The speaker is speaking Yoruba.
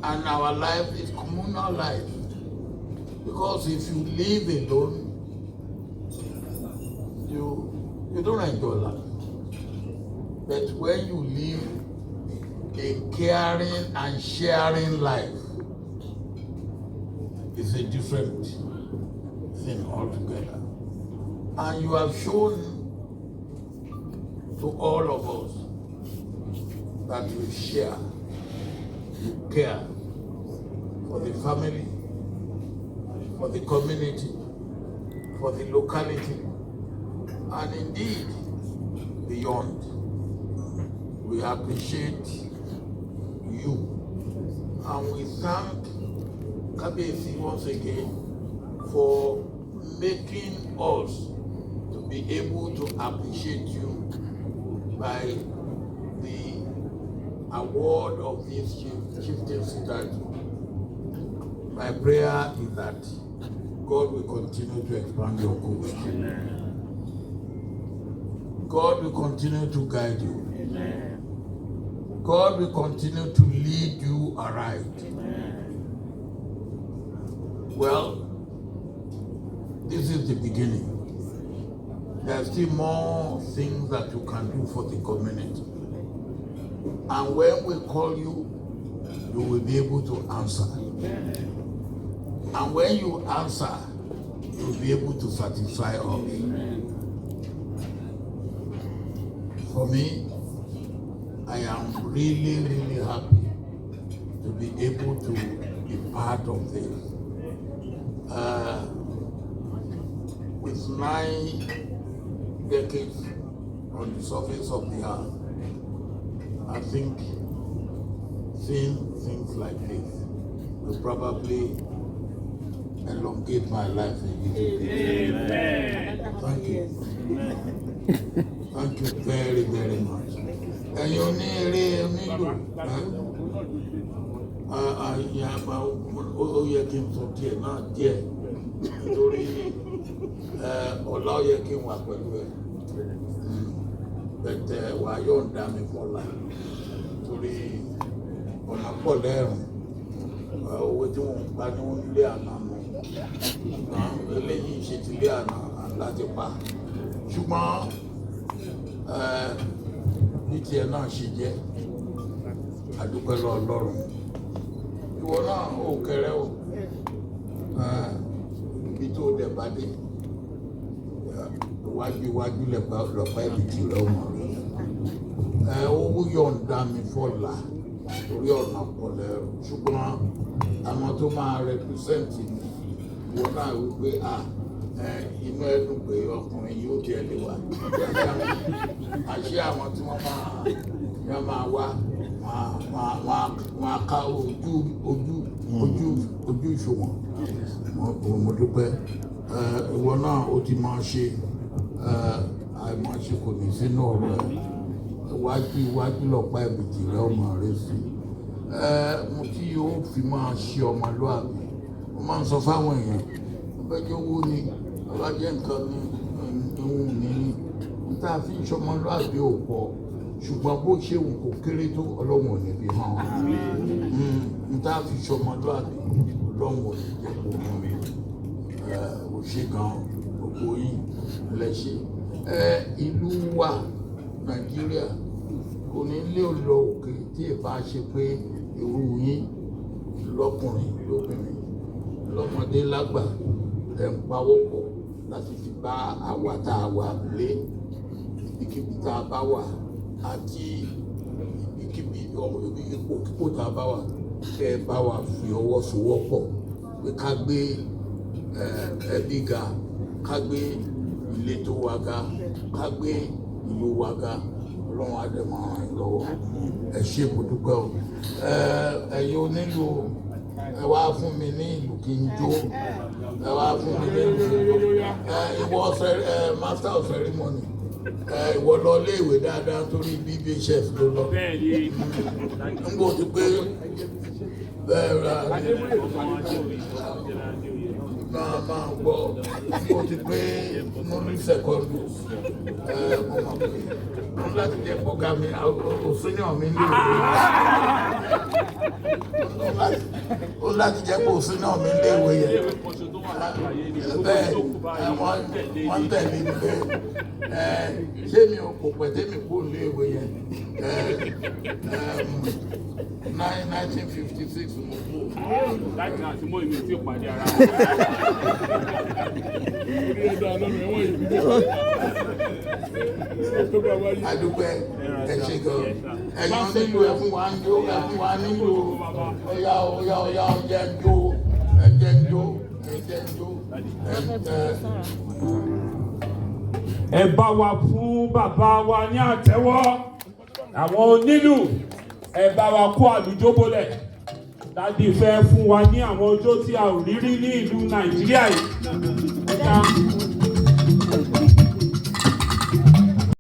And our life is communal life. Because if you live alone, you don't enjoy life. But when you live a caring and sharing life, it's a different thing altogether. And you have shown to all of us that you share, you care for the family, for the community, for the locality, and indeed beyond. We appreciate you, and we thank Kabesi once again for making us to be able to appreciate you by the award of this chieftaincy title. My prayer is that God will continue to expand your coast. God will continue to guide you. God will continue to lead you aright. Well, this is the beginning. There are still more things that you can do for the community. And when we call you, you will be able to answer. And when you answer, you will be able to satisfy us. For me, I am really, really happy to be able to be part of this. With 9 decades on the surface of the earth, I think seeing things like this will probably elongate my life a little bit. Thank you. Thank you very, very much. And you need nilu. Oloye Aremu Olusegun Obasanjo. But why you damn me for life? Torí ọ̀nà pọ̀ lẹ́rùn, owó tí wọ́n ń pa ní wọ́n lé àná mọ́, eléyìí ṣe ti lé àná láti pa. Ṣùgbọ́n ní tiẹ̀ náà ṣe jẹ́, àdúpẹ́ lọ́wọ́ Ọlọ́run. Ìwọ náà ò kéré o, ibi tó dẹ̀ bá dé, iwájú lọ́pàá ìbìtì rẹ̀ ọmọ rẹ̀. Owó yọ̀ǹda mi fọ́la torí ọ̀nà pọ̀ lẹ́rù, ṣùgbọ́n àwọn tó máa rẹpísẹ́ǹtì mi wọ́n náà wípé inú ẹ̀dùn pé ọkùnrin yóò tiẹ̀ lè wà. Àṣé àwọn tí wọ́n máa wá wọn á ká ojú ìṣòwò. Mo dúpẹ́. Ìwọ náà ó ti máa ṣe àìmọ̀ṣe kò ní sínú ọ̀rọ̀ ẹ̀. Iwájú lọ́pàá ìbìtì rẹ̀ ọmọ rẹ̀ sí. Mo tí yóò fi máa ṣe ọmọlúwàbí. Mo máa ń sọ fáwọn èèyàn, ọbẹ̀jọ́ owó ni, ọba jẹ́ nǹkan ní ìhun ní níta fi ń ṣọmọlúwàbí ò pọ̀, ṣùgbọ́n bó ṣe wù kó kéré tó Ọlọ́run ò ní fi hàn. Níta fi ṣọmọlúwàbí Ọlọ́run ò ní jẹ́ kó hàn mí. Ò ṣe gan gbogbo yín lẹ́ṣẹ̀. Ìlú wa Nàìjíríà kò ní lé lọ òkè tí ì bá ṣe pé irú yín lọ́kùnrin lóbìnrin lọ́mọdé lágbà ẹ̀ ń pawọ́pọ̀ láti fi bá àwa tá a wà lé ibikíbi tá a bá wà àti ibikíbi ipò tá a bá wà kẹ́ ẹ bá wa fi ọwọ́ sowọ́pọ̀ pé ká gbé ẹbí ga, ká gbé ìletò wa ga, ká gbé ìlú wa ga. Ọlọ́run á dẹ̀ máa ràn yín lọ́wọ́. Ẹ ṣé mo dúpẹ́ o. Ẹ̀yin onílù, ẹ wá fún mi ní ìlú kí n jó. Ẹ wá fún mi ní ìlú kí n jó. Ìwọ master of ceremony. Ìwọ lọ ilé ìwé dáadáa torí BBHF ló lọ. N kò ti pé máa gbọ́ mo ti pé nínú secondary mo mọ̀ pé wọ́n láti jẹ́ kọ́ka mi òsínìọ̀ mi ní ìwé ó láti jẹ́ kó òsínìọ̀ mi ní ìwé yẹn bẹ́ẹ̀ wọ́n tẹ̀lé mi pé ṣé mi ò kò pẹ̀ tẹ́mi kú ní ìwé yẹn 1956 mo kú. Láti náà tí mo ìwé tí ó pàdé ara adúpẹ́ ẹ ṣe gan ẹ̀yàn nílò ẹ fún wa ń jó ẹ fún wa nílò ọ̀yá ọ̀jẹ̀ ń jó ẹ̀jẹ̀ ń jó ẹ̀jẹ̀ ń jó ẹ bá wa fún bàbá wa ní àtẹ́wọ́ àwọn onílù ẹ bá wa kó àlùjó bólẹ̀ dádì fẹ́ fún wa ní àwọn ọjọ́ tí a ò rí rí ní ìlú Nàìjíríà yìí.